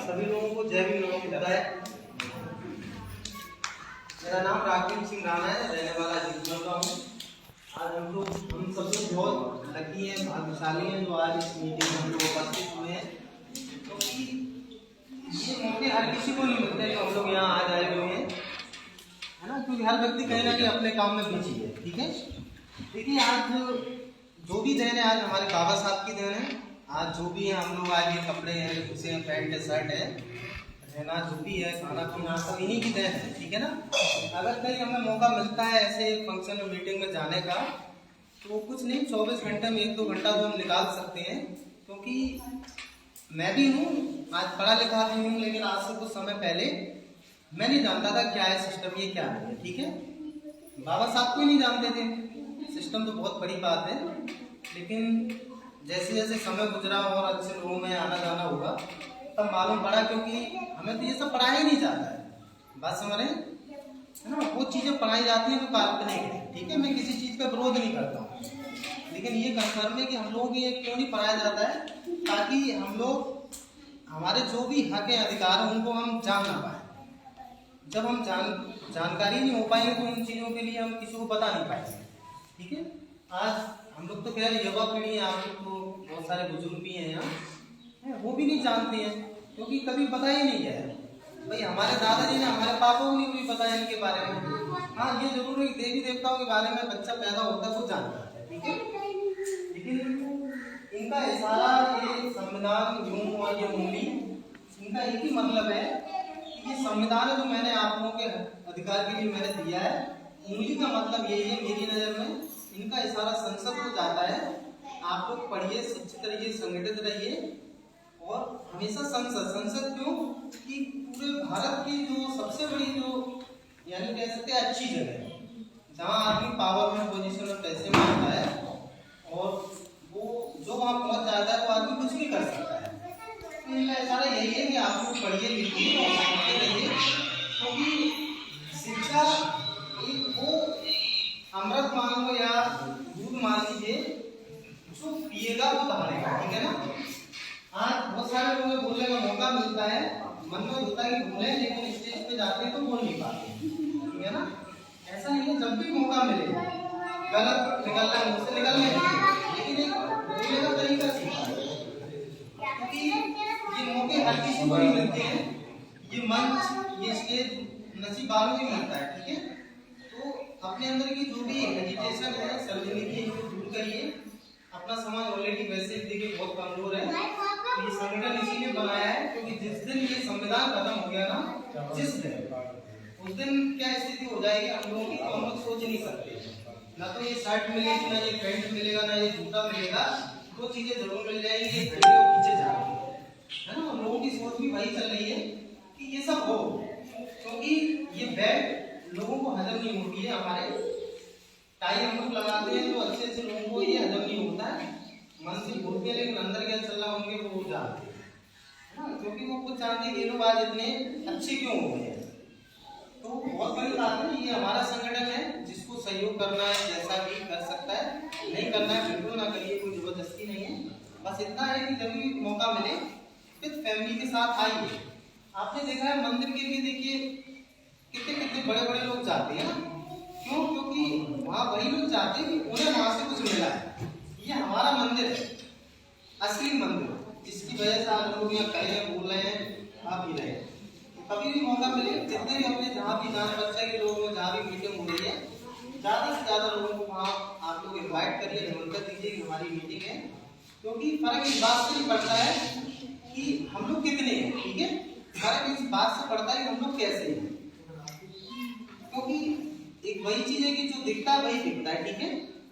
सभी लोगों को जय भीम नमोबुद्धाय। मेरा नाम राकेश सिंह राणा है, रहने वाला जिंदल का हूँ। आज हम सब लोग बहुत लकी हैं, भाग्यशाली हैं जो आज इस मीटिंग में हम लोग उपस्थित हुए हैं, क्योंकि ये मौके हर किसी को नहीं मिलते जो हम लोग यहाँ आज आए हुए हैं, है ना। क्योंकि हर व्यक्ति कहीं ना कहीं अपने काम में बिजी है। ठीक है, देखिए आज जो भी देन है, आज हमारे बाबा साहब की देन है। आज जो भी है हम लोग आज ये कपड़े हैं, जूते हैं, पैंट है, शर्ट है, रहना जो भी है, खाना पीना, सब इन्हीं की देन है। ठीक है ना। अगर कहीं हमें मौका मिलता है ऐसे फंक्शन में, मीटिंग में जाने का, तो कुछ नहीं, 24 घंटे में 1-2 घंटा तो हम निकाल सकते हैं। क्योंकि मैं भी हूँ, आज पढ़ा लिखा भी हूँ, लेकिन आज से कुछ समय पहले मैं नहीं जानता था क्या है सिस्टम, ये क्या है। ठीक है, बाबा साहब को ही नहीं जानते थे। सिस्टम तो बहुत बड़ी बात है, लेकिन जैसे जैसे समय गुजरा और अच्छे लोगों में आना जाना हुआ तब मालूम पड़ा, क्योंकि हमें तो ये सब पढ़ाया ही नहीं जाता है। बात समझ रहे हैं, है ना। वो चीज़ें पढ़ाई जाती हैं जो काल्पनिक है। ठीक है, मैं किसी चीज़ का विरोध नहीं करता हूँ, लेकिन ये कंफर्म है कि हम लोगों को ये क्यों नहीं पढ़ाया जाता है, ताकि हम लोग हमारे जो भी हक है, अधिकार है, उनको हम जान ना पाए। जब हम जानकारी नहीं हो पाएंगे तो उन चीज़ों के लिए हम किसी को बता नहीं पाएंगे। ठीक है, आज हम लोग तो कह रहे युवा पीढ़ी है, आप लोग तो बहुत सारे बुजुर्ग भी हैं यहाँ, वो भी नहीं जानते हैं, क्योंकि कभी पता ही नहीं है। भाई हमारे दादाजी ने, हमारे पापा को नहीं पता है इनके बारे में। हाँ, ये जरूर है देवी देवताओं के बारे में बच्चा पैदा होता है वो जानता है। ठीक है, लेकिन इनका इशारा, ये संविधान, यूं और ये उंगली, इनका एक ही मतलब है कि ये संविधान है जो मैंने आप लोगों के अधिकार के लिए मैंने दिया है। उंगली का मतलब यही है मेरी नज़र में। इनका इशारा संसद को जाता है। आप लोग पढ़िए, शिक्षित रहिए, संगठित रहिए, और हमेशा संसद क्यों कि पूरे भारत की जो सबसे बड़ी, जो यानी कह सकते हैं अच्छी जगह है, जहाँ आदमी पावर में, पोजीशन में, पैसे में आता है, और वो जो वहाँ पहुँच जाता है वो आदमी कुछ भी कर सकता है। तो इनका इशारा यही है कि आप लोग पढ़िए, लिखिए और संगठित रहिए, क्योंकि शिक्षा एक वो अमृत मान लो या दूध मान लीजिए, जो पिएगा वो दहाड़ेगा। ठीक है ना। आज बहुत सारे लोगों को बोलने का मौका मिलता है, मन में होता है कि बोले, लेकिन स्टेज पे जाते हैं तो बोल नहीं पाते। ठीक है ना। ऐसा नहीं है, जब भी मौका मिले गलत निकलना है मुझसे निकलने, लेकिन एक बोलने का तरीका सीखा, क्योंकि ये मौके हर किसी को नहीं मिलते हैं। ये मंच, ये स्टेज नसीब वालों को मिलता है। ठीक है, तो अपने अंदर की जो भी एजिटेशन है, सर्जनिकी, इनको दूर करिए। अपना समाज ऑलरेडी वैसे देखिए बहुत कमजोर है, तो ये संगठन इसीलिए बनाया है, क्योंकि जिस दिन ये संविधान खत्म हो गया ना, जिस दिन, उस दिन क्या स्थिति हो जाएगी हम लोगों की, तो हम लोग सोच नहीं सकते। ना तो ये शर्ट मिलेगी, ना ये पैंट मिलेगा, ना ये जूता मिलेगा। दो चीजें जरूर मिल जाएंगी, एक घड़ी और पीछे जाएंगे, है ना। लोगों की सोच भी वही चल रही है कि ये सब हो, क्योंकि ये बैग लोगों को हजम नहीं होती है। हमारे टाई हम लोग लगाते हैं तो अच्छे से लोगों को ये हजम नहीं होता है, मन से बोलते हैं, लेकिन अंदर क्या चल रहा है उनके वो जानते हैं, है ना। क्योंकि वो खुद जानते हैं कि ये लोग आज इतने अच्छे क्यों हो गए हैं। तो बहुत बड़ी बात है, ये हमारा संगठन है, जिसको सहयोग करना है जैसा भी कर सकता है, नहीं करना है बिल्कुल ना करिए, कोई जबरदस्ती नहीं है। बस इतना है कि जब भी मौका मिले फिर फैमिली के साथ आइए। आपने देखा है मंदिर के लिए, देखिए कितने कितने बड़े बड़े लोग जाते हैं ना, क्यों? क्योंकि वहाँ वही लोग चाहते हैं कि उन्हें वहाँ से कुछ मिला है। ये हमारा मंदिर है, असली मंदिर, जिसकी वजह से आप लोग यहाँ कह रहे हैं, बोल रहे हैं, खा पी रहे हैं। तो कभी भी मौका मिले, जितने भी अपने जहाँ भी जान बच्चा के लोग हैं, जहाँ भी मीटिंग हो रही है, ज़्यादा से ज़्यादा लोगों को वहाँ आप लोग इन्वाइट करिए, निमंत्रण दीजिए कि हमारी मीटिंग है। क्योंकि फर्क इस बात से नहीं पड़ता है कि हम लोग कितने हैं। ठीक है, फर्क इस बात से पड़ता है कि हम लोग कैसे हैं। क्योंकि एक वही चीज है कि जो दिखता है वही दिखता है। ठीक है,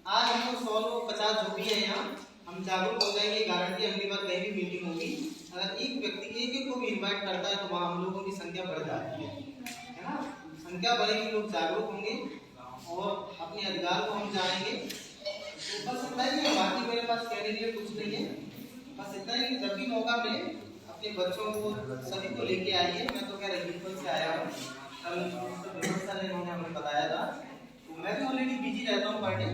आज हम लोग 100 लोग 50 जो भी है यहाँ, हम जागरूक हो जाएंगे, गारंटी। अगली बार कहीं भी मीटिंग होगी, अगर एक व्यक्ति एक को भी इन्वाइट करता है तो वहाँ हम लोगों की संख्या बढ़ जाती है ना। संख्या बढ़ेगी, लोग जागरूक होंगे और अपने अधिकार को हम जानेंगे। तो बस इतना ही है, बाकी मेरे पास कहने के लिए कुछ नहीं है। बस इतना ही कि जब भी मौका मिले अपने बच्चों को, सभी को लेके आइए। मैं तो खैर अग्निपथ से आया हूँ, कल इन्होंने हमें बताया था, तो मैं भी ऑलरेडी बिजी रहता हूँ पढ़ने,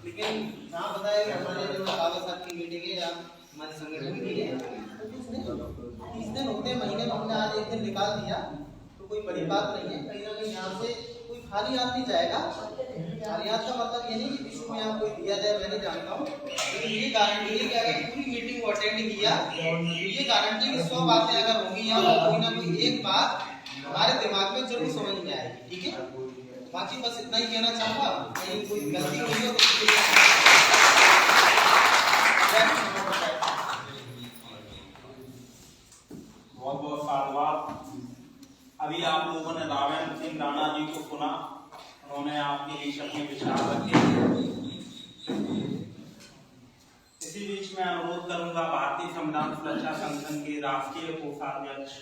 लेकिन जहाँ बताया कि हमारे जो बाबा साहब की मीटिंग है या हमारे संगठन की है, तो 30 दिन होते हैं महीने में। हमने आज एक दिन निकाल दिया तो कोई बड़ी बात नहीं है। कहीं ना कहीं यहाँ से कोई खाली हाथ नहीं जाएगा। खाली हाथ का मतलब ये नहीं कि विश्व में यहाँ कोई दिया जाए, मैं नहीं जानता हूँ, लेकिन ये गारंटी है कि अगर पूरी मीटिंग को अटेंड किया तो ये गारंटी कि 100 बातें अगर होंगी यहाँ तो कोई ना कोई एक बात हमारे दिमाग में जरूर समझ में आएगी। ठीक है, बाकी बस इतना ही कहना चाहूँगा। कहीं कोई गलती हुई हो तो बहुत बहुत साधुवाद। अभी आप लोगों ने रावण सिंह राणा जी को सुना, उन्होंने आपके बीच अपने विचार रखे। इसी बीच में अनुरोध करूंगा भारतीय संविधान सुरक्षा संगठन के राष्ट्रीय कोषाध्यक्ष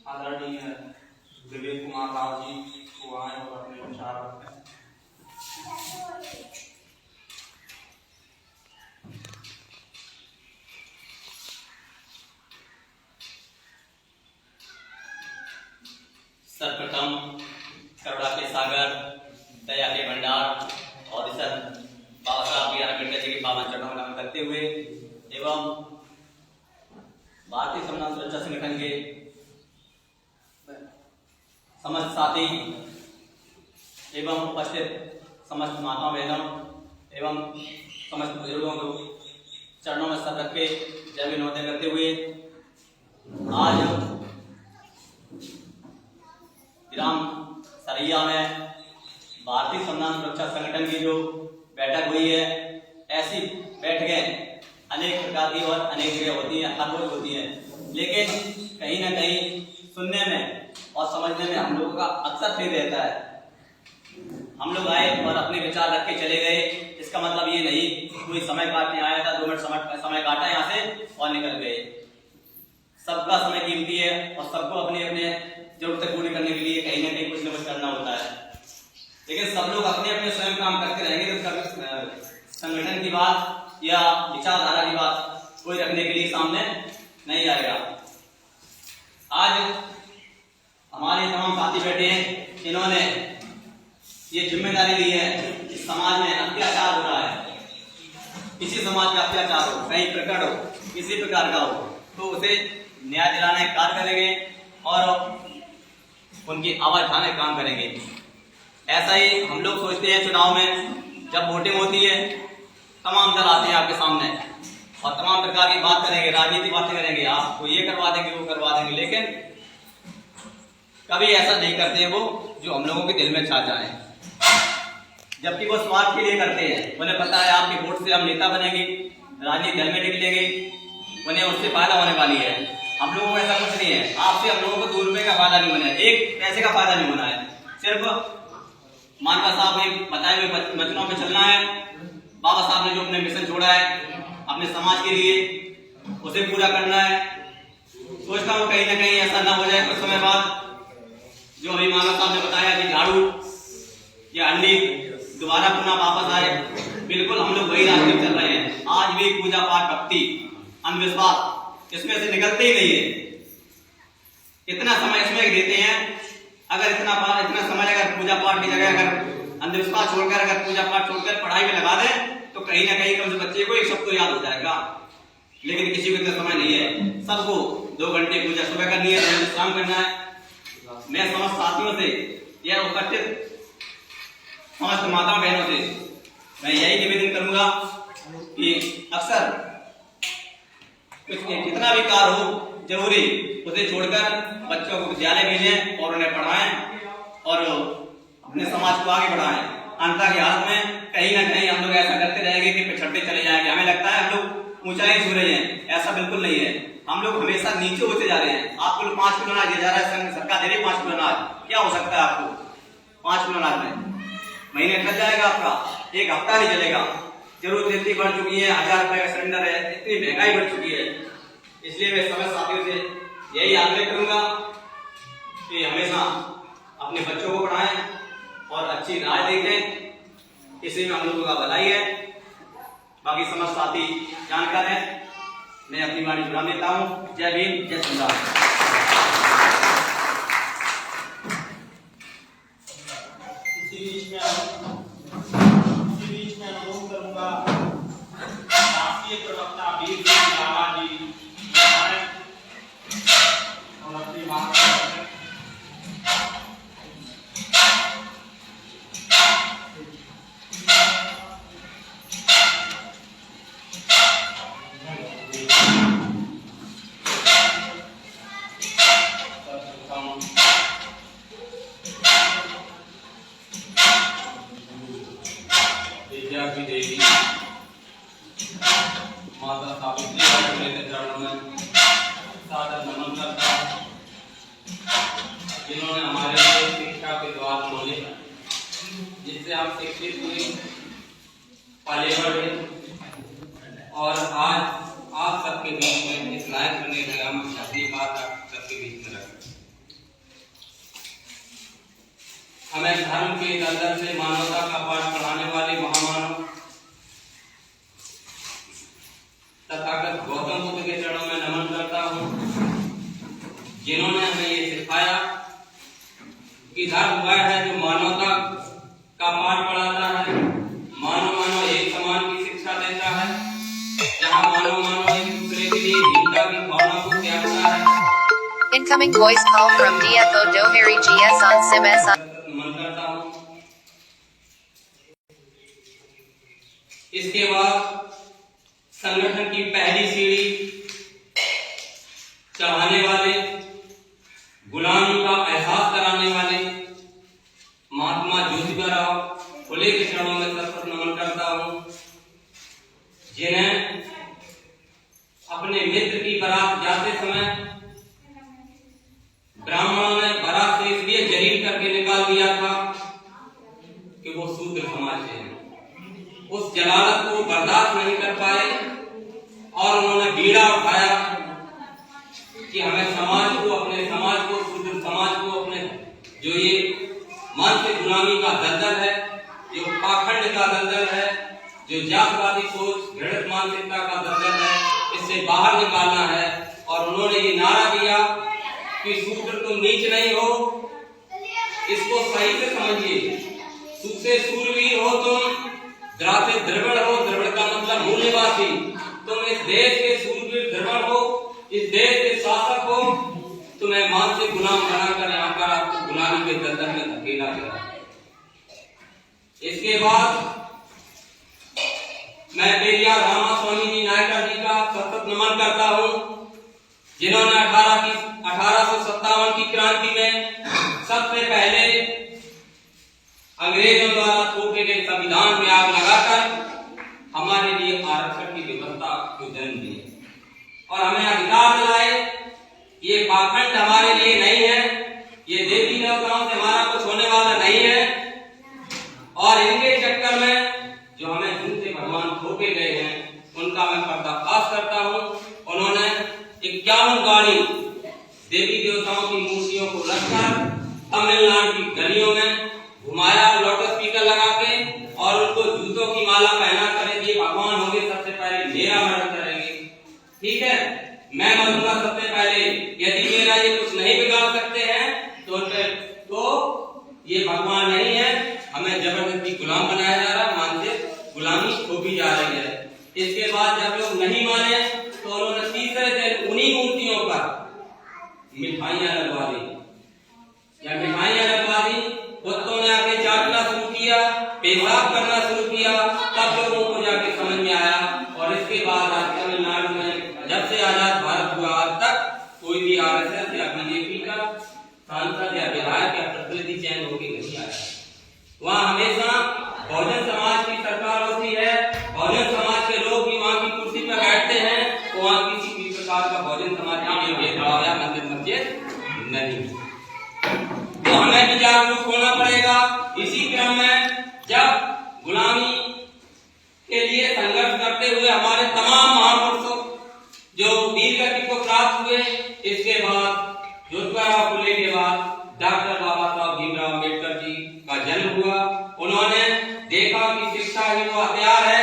आदरणीय विवेक कुमार राव जी को आए और अपने विचार रखें। सर्वप्रथम करुणा के सागर, दया के भंडार और इस बाबा साहब बी आर अम्बेडकर जी के पावन चरणों में नमन करते हुए एवं भारतीय संविधान सुरक्षा संगठन के समस्त साथी एवं उपस्थित समस्त माताओं बहनों एवं समस्त बुजुर्गों को चरणों में सर रख के जय विनोदन करते हुए आज ग्राम सरैया में भारतीय संविधान सुरक्षा संगठन की जो बैठक हुई है, ऐसी बैठकें अनेक प्रकार की और अनेक जगह होती हैं, हर रोज होती हैं, लेकिन कहीं ना कहीं सुनने में और समझने में हम लोगों का अक्सर फेल रहता है। हम लोग आए और अपने विचार रख के चले गए, इसका मतलब ये नहीं कोई समय काटने आया था, 2 मिनट समय काटा यहाँ से और निकल गए। सबका समय कीमती है और सबको अपने अपने जरूरतें पूरी करने के लिए कहीं ना कहीं कुछ न कुछ करना होता है, लेकिन सब लोग अपने अपने स्वयं काम करते रहेंगे तो संगठन की बात या विचारधारा की बात कोई रखने के लिए सामने नहीं आएगा। आज हमारे तमाम साथी बैठे हैं, इन्होंने ये जिम्मेदारी ली है कि समाज में अत्याचार हो रहा है, किसी समाज का अत्याचार हो, कहीं प्रकट हो, किसी प्रकार का हो, तो उसे न्याय दिलाने का कार्य करेंगे और उनकी आवाज उठाने का काम करेंगे। ऐसा ही हम लोग सोचते हैं, चुनाव में जब वोटिंग होती है तमाम दल आते हैं आपके सामने और तमाम प्रकार की बात करेंगे, राजनीतिक बातें करेंगे, आपको ये करवा देंगे, वो करवा देंगे, लेकिन कभी ऐसा नहीं करते हैं वो जो हम लोगों के दिल में छा जाए, जबकि वो स्वार्थ के लिए करते हैं। उन्हें पता है आपके वोट से हम नेता बनेंगे, राजनीति दल में निकलेंगे, उन्हें उससे फायदा होने वाली है। हम लोगों को ऐसा कुछ नहीं है, आपसे हम लोगों को 2 रुपए का फायदा नहीं होना है, 1 पैसे का फायदा नहीं होना है। सिर्फ मानवा साहब ने बताए हुए वचनों पे चलना है। बाबा साहब ने जो अपने मिशन छोड़ा है अपने समाज के लिए, उसे पूरा करना है। सोचता हूँ कहीं ना कहीं ऐसा ना हो जाए कुछ समय बाद जो अभी मानवा साहब ने बताया कि झाड़ू या अंडी दोबारा पुनः वापस आए। बिल्कुल हम लोग वही रास्ते चल रहे हैं। आज भी पूजा पाठ, भक्ति, अंधविश्वास इसमें से निकलते ही नहीं है। इतना समय इसमें देते हैं, अगर इतना समय अगर पूजा पाठ की जगह अगर अंधविश्वास छोड़कर अगर पूजा पाठ छोड़कर पढ़ाई में लगा दें तो कहीं ना कहीं कम से बच्चे को एक शब्द तो याद हो जाएगा। लेकिन किसी को इतना समय नहीं है, सबको 2 घंटे पूजा सुबह करनी है, शाम करना है। मैं समस्त साथियों से या उपस्थित समस्त माता बहनों से मैं यही निवेदन करूंगा कि अक्सर कितना भी कार्य हो जरूरी उसे छोड़कर बच्चों को विद्यालय भेजें और उन्हें पढ़ाएं और अपने समाज को आगे बढ़ाएं। अंतः के हाथ में कहीं ना कहीं हम लोग ऐसा करते रहेंगे कि पिछड़ते चले जाएंगे। हमें लगता है हम लोग ऊंचाई छू रहे हैं, ऐसा बिल्कुल नहीं है। हम लोग हमेशा नीचे होते जा रहे हैं। आपको 5 किलो अनाज दिया जा रहा है, सरकार दे रही है 5 किलो अनाज, क्या हो सकता है आपको 5 किलो अनाज में? महीने कट जाएगा आपका, 1 हफ्ता नहीं चलेगा। जरूरत इतनी बढ़ चुकी है, 1000 रुपए का सिलेंडर है, इतनी महंगाई बढ़ चुकी है। इसलिए मैं समस्त साथियों से यही आग्रह करूंगा कि हमेशा अपने बच्चों को पढ़ाएं और अच्छी राय देखें, इसी में हम लोगों का भलाई है। बाकी समस्त साथी जानकार हैं। मैं अपनी वाणी विराम देता हूँ। जय भीम, जय संविधान। इसी बीच में अनुरोध करूंगा राष्ट्रीय प्रवक्ता वीर सिंह राणा जी और विद्या की देवी माता सावित्री के चरणों में सादर नमन करता हूं, जिन्होंने हमारे लिए शिक्षा के द्वार खोले, जिससे हम शिक्षित हुए, पले बढ़े और आज आप सबके बीच में इस लायक बने हुए हम अपनी बात आप सबके बीच में रखें। हमें धर्म के दलदल से मानवता का पाठ पढ़ाने वाले महामानव तथागत गौतम बुद्ध के चरणों में नमन करता हूँ, जिन्होंने हमें ये सिखाया कि धर्म वह है जो मानवता का पाठ पढ़ाता है, मानव एक समान की शिक्षा देता है, जहाँ मानव एक दूसरे के लिए हिंसा की भावना को त्यागता है। Incoming voice call from DFO Dohari GS on SIM S on. नमन करता हूँ। इसके बाद संगठन की पहली सीढ़ी चढ़ाने वाले, गुलामी का एहसास कराने वाले महात्मा ज्योतिबा फुले के चरणों में सतत नमन करता हूँ, जिन्हें अपने मित्र की बारात जाते समय ब्राह्मणों ने बारात से इसलिए जलील करके निकाल दिया था कि वो शूद्र समाज से हैं। उस जलालत को बर्दाश्त नहीं कर पाए और उन्होंने बीड़ा उठाया कि हमें समाज को, अपने समाज को, शूद्र समाज को, अपने जो ये मानसिक गुलामी का दलदल है, जो पाखंड का दलदल है, जो जातवादी सोच, घृणित मानसिकता का दलदल है, इससे बाहर निकालना है। और उन्होंने ये नारा दिया कि शूद्र तुम नीच नहीं हो, इसको सही से समझिए, से सूरवीर हो तुम, द्रा से द्रविड़ हो, द्रविड़ का मतलब मूल्यवासी, तुम इस देश के सूरवीर द्रविड़ हो, इस देश के शासक हो, तुम्हें मानसिक गुलाम बनाकर यहाँ पर आपको गुलामी के दलदल में धकेला गया। इसके बाद मैं पेरियार रामास्वामी जी नायकर जी का सतत नमन करता हूँ, जिन्होंने 1857 की क्रांति में सबसे पहले अंग्रेजों द्वारा थोपे गए संविधान में आग लगाकर हमारे लिए आरक्षण की व्यवस्था को जन्म दी और हमें अधिकार दिलाए। ये पाखंड हमारे लिए नहीं है, ये देवी देवताओं से हमारा कुछ होने वाला नहीं है और इनके चक्कर में जो हमें झूठे भगवान थोपे गए हैं उनका मैं पर्दाफाश करता हूँ। उन्होंने 51 गाड़ी देवी देवताओं की मूर्तियों को रखकर तमिलनाडु की गलियों में घुमाया लाउड स्पीकर लगा के और उनको जूतों की माला पहना कर ये भगवान होंगे सबसे पहले मेरा मर्डर करेंगे। ठीक है, मैं मरूंगा सबसे पहले, यदि मेरा ये कुछ नहीं बिगाड़ सकते हैं तो ये भगवान नहीं है, हमें जबरदस्ती गुलाम बनाया जा रहा है, मानसिक गुलामी थोपी जा रही है। इसके बाद जब लोग नहीं माने तो उन्होंने तीसरे दिन उन्हीं मूर्तियों पर मिठाइयां लगवा दी या मिठाइयां लगवा दी, कुत्तों ने आके चाटना शुरू किया, पेशाब करना शुरू किया, तब लोगों को जाके समझ में आया। और इसके बाद आज तमिलनाडु में जब से आजाद भारत हुआ आज तक कोई भी आरएसएस या बीजेपी का सांसद या विधायक या प्रतिनिधि चयन होकर नहीं आया। वहाँ हमेशा बहुजन समाज की सरकार होती है, बहुजन समाज के लोग भी वहाँ की कुर्सी पर बैठते हैं, तो वहाँ किसी भी प्रकार का बहुजन समाज के लिए भेदभाव या मंदिर मस्जिद नहीं। तो हमें भी जागरूक होना पड़ेगा। इसी क्रम में जब गुलामी के लिए संघर्ष करते हुए हमारे तमाम महापुरुषों जो वीर गति को प्राप्त हुए, इसके बाद ज्योतिबा फुले के बाद डॉक्टर बाबा साहब भीमराव अम्बेडकर जी का जन्म हुआ। उन्होंने देखा कि शिक्षा ही वो हथियार है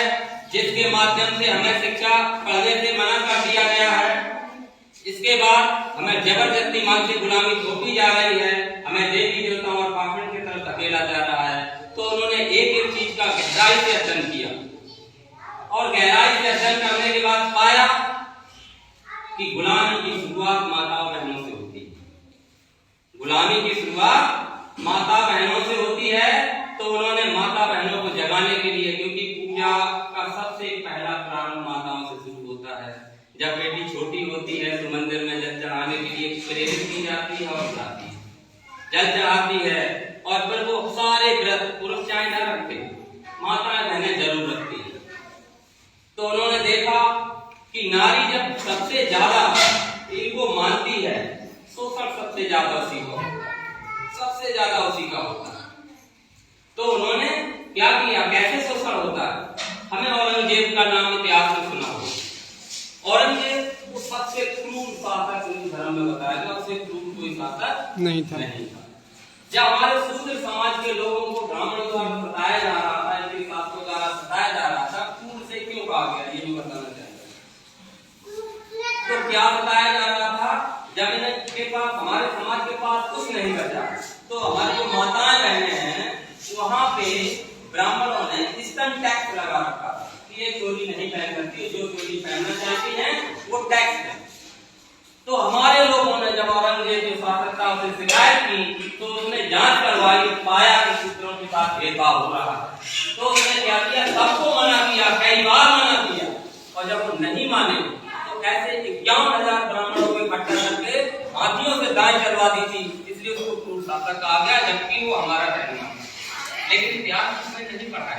जिसके माध्यम से हमें शिक्षा पढ़ने से मना कर दिया गया है। इसके बाद हमें जबरदस्ती मानसिक गुलामी थोपी जा रही है, हमें देवी देवताओं और पाखंड की तरफ धकेला जा रहा है। तो उन्होंने एक एक चीज का गहराई से अध्ययन किया और गहराई से अध्ययन करने के बाद पाया कि गुलामी की शुरुआत माताओं बहनों से होती है। माता बहनों से होती है, तो उन्होंने माता बहनों को जगाने के लिए, क्योंकि पूजा का सबसे पहला प्रारंभ माताओं से शुरू होता है। जब बेटी छोटी होती है तो मंदिर में जल चढ़ाने के लिए प्रेरित की जाती है और जाती है, जल चढ़ाती है, और फिर वो सारे व्रत पुरुष चाहे न रखते, माताएं बहनें जरूर रखती है। तो उन्होंने देखा कि नारी जब सबसे ज्यादा इनको मानती है, शोषण सबसे ज्यादा उसी को, सबसे ज्यादा उसी का होता है। तो उन्होंने क्या किया, कैसे शोषण होता है? हमें औरंगजेब का नाम इतिहास में सुना हो। औरंगजेब वो सबसे क्रूर शासक हिंदू धर्म में बताया, सबसे क्रूर कोई शासक नहीं था। जब हमारे शूद्र समाज के लोगों को ब्राह्मणों द्वारा बताया जा रहा था, इनके शास्त्रों द्वारा बताया जा रहा था, क्रूर से क्यों कहा गया, ये भी बताना चाहिए। तो क्या बताया जा रहा था, जब इनके पास, हमारे समाज के पास कुछ नहीं बचा, तो हमारी जो माताएं बहनें हैं वहां पे ब्राह्मणों ने स्तन टैक्स लगा रखा कि ये चोली नहीं पहन सकती, जो चोली पहनना चाहती है वो टैक्स है। तो हमारे लोगों ने जब औरंगजेब के शासक से शिकायत की तो उसने जांच करवाई, पाया कि शूद्रों के साथ भेदभाव हो रहा है। तो उसने क्या किया, सबको मना किया, कई बार मना किया, और जब वो नहीं माने तो ऐसे 51,000 ब्राह्मणों को इकट्ठा करके हाथियों से दाएं चलवा दी थी, इसलिए उसको क्रूर शासक कहा गया, जबकि वो हमारा कहना है। लेकिन इतिहास उसमें नहीं पढ़ाया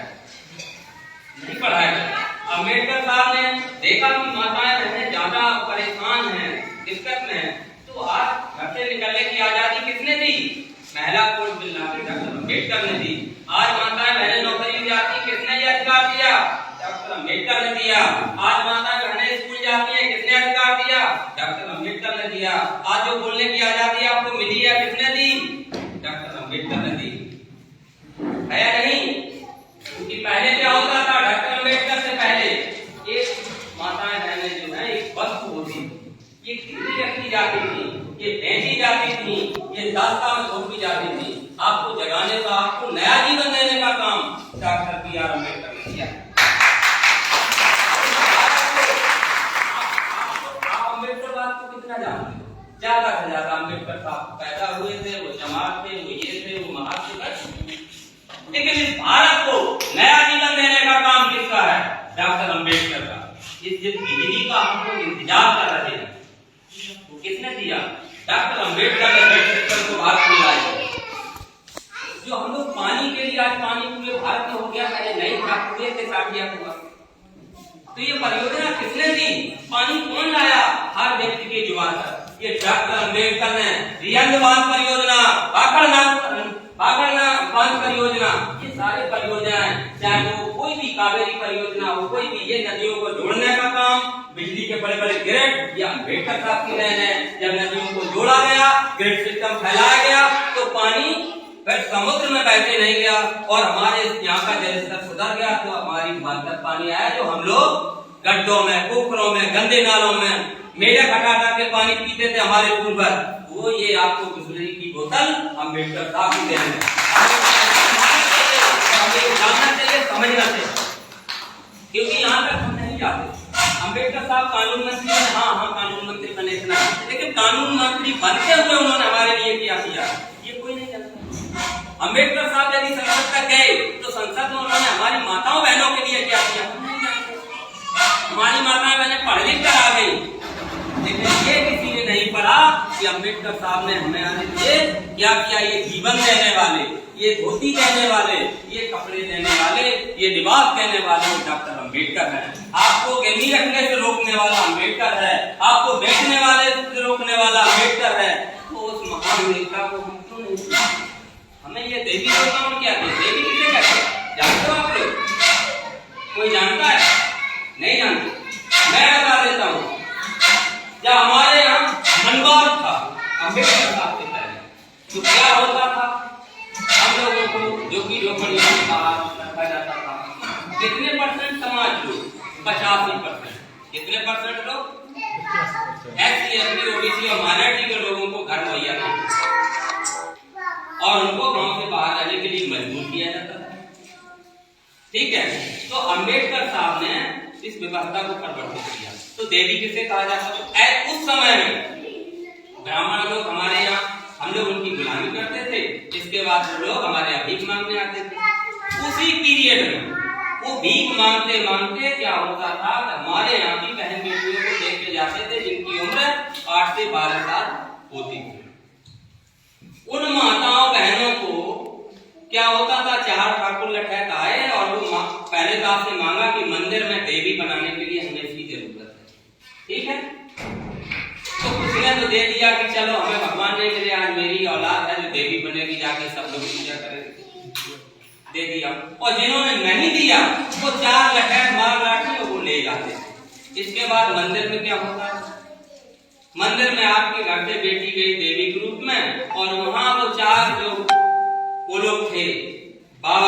गया। अम्बेडकर साहब ने देखा कि माताएं बहनें ज्यादा परेशान हैं, दिक्कत में है, तो आज घर से निकलने की आजादी किसने दी? महिला कोड बिल लाके डॉक्टर अम्बेडकर ने दी। आज माताएं बहनें नौकरी जाती, किसने ये अधिकार दिया? डॉक्टर अम्बेडकर ने दिया। आज माताएं बहनें स्कूल जाती है, किसने अधिकार दिया? डॉक्टर अम्बेडकर ने दिया। आज जो बोलने की आजादी आपको मिली है, किसने दी? डॉक्टर अम्बेडकर ने दी, है या नहीं? क्योंकि पहले क्या होता था, डॉक्टर अम्बेडकर से पहले एक माताएं बहनें जो है एक वस्तु होती, ये कितनी रखी जाती थी, ये बेची जाती थी, ये रास्ता में छोड़ी जाती थी। आपको जगाने का, आपको नया जीवन देने का काम डॉक्टर B.R. अम्बेडकर ने किया। आप अम्बेडकर बात को कितना जानते हो? ज्यादा से ज्यादा अम्बेडकर साहब पैदा हुए थे, वो जमात थे, वो ये थे, वो महात्मा। लेकिन इस भारत को नया जीवन देने का काम किसका है? डॉक्टर अम्बेडकर का। इस बिजली का हमको इंतजार कर रहे हैं, वो किसने दिया? डॉक्टर अम्बेडकर ने बेड को भारत में लाया। जो हम लोग पानी के लिए, आज पानी पूरे भारत में हो गया, पहले नहीं था, पूरे के साथ दिया हुआ। तो ये परियोजना किसने दी? पानी कौन लाया? हर व्यक्ति के जुबान पर। ये डॉक्टर अम्बेडकर ने रियंद बांध परियोजना, बाखड़ना बांध परियोजना, ये सारे परियोजनाएं, चाहे वो कोई भी कावेरी परियोजना हो, कोई भी, ये नदियों को जोड़ने का काम, बिजली के बड़े बड़े ग्रिड, ये अम्बेडकर साहब की देन है। जब नदियों को जोड़ा गया, ग्रिड सिस्टम फैलाया गया, तो पानी फिर समुद्र में बहते नहीं गया, और हमारे यहाँ का जल स्तर सुधर गया, तो हमारी भारत तक पानी आया, जो हम लोग गड्ढों में, पोखरों में, गंदे नालों में मेढक हटा के पानी पीते थे हमारे पूर्वज। वो ये आपको बिस्लरी की बोतल अम्बेडकर साहब की देन है। जानना चाहिए, समझना चाहिए, क्योंकि यहाँ तक हम नहीं जाते। अम्बेडकर साहब कानून मंत्री हैं, हाँ कानून मंत्री बने इतना, लेकिन कानून मंत्री बनते हुए उन्होंने हमारे लिए क्या किया, ये कोई नहीं जानता। अम्बेडकर साहब यदि संसद तक गए तो संसद में उन्होंने हमारी माताओं बहनों के लिए क्या किया? हमारी माताएं बहनें पढ़ लिख कर आ गई, लेकिन ये किसी ने नहीं पढ़ा कि अम्बेडकर साहब ने हमें आने लिए क्या किया। ये जीवन देने वाले, ये धोती देने वाले, ये कपड़े देने वाले, ये लिबास देने वाले डॉक्टर अम्बेडकर हैं। आपको गिरवी रखने से रोकने वाला अम्बेडकर है, आपको बेचने वाले से रोकने वाला अम्बेडकर है। तो उस महान नेता को हम क्यों नहीं? हमें ये देवी देवताओं क्या थे? देवी किसे कहते हैं? जानते हो आप लोग? कोई जानता है? नहीं जानते? मैं बता देता हूँ। जब हमारे यहाँ मनवार था अम्बेडकर साहब से पहले, तो क्या होता था? हम लोगों को जो कि झोपड़ियों में रखा जाता था। कितने परसेंट समाज लोग? 85%। कितने परसेंट लोग? SC, ST, OBC और माइनॉरिटी के लोगों को घर मुहैया नहीं, और उनको गांव से बाहर जाने के लिए मजबूर किया जाता था। ठीक है, तो अम्बेडकर साहब ने इस व्यवस्था को परिवर्तित किया। तो देवी किसे कहा जाता था? उस समय में ब्राह्मण लोग हमारे यहाँ, हम हम लोग उनकी गुलामी करते थे। इसके बाद वो लोग हमारे यहाँ भीख मांगने आते थे। उसी पीरियड में वो भीख मांगते मांगते क्या होता था, हमारे यहाँ की बहन बेटियों को देखे जाते थे जिनकी उम्र 8 से 12 साल होती थी। उन माताओं बहनों को क्या होता था, 4 ठाकुर लठैत आए और वो पहले तो आपसे मांगा कि मंदिर में देवी बनाने के लिए हमें इसकी जरूरत है, ठीक है। तो कुछ ने तो दे दिया कि चलो हमें भगवान नहीं मिले, आज मेरी औलाद है जो देवी बनेगी, जाके सब लोग पूजा करेंगे, दे दिया। और जिन्होंने नहीं दिया वो 4 लठैत मार लाठी वो ले जाते थे। इसके बाद मंदिर में क्या होता है, मंदिर में आपके घर से बेटी गई देवी के रूप में, और वहां वो 4 जो वो लोग थे बाबा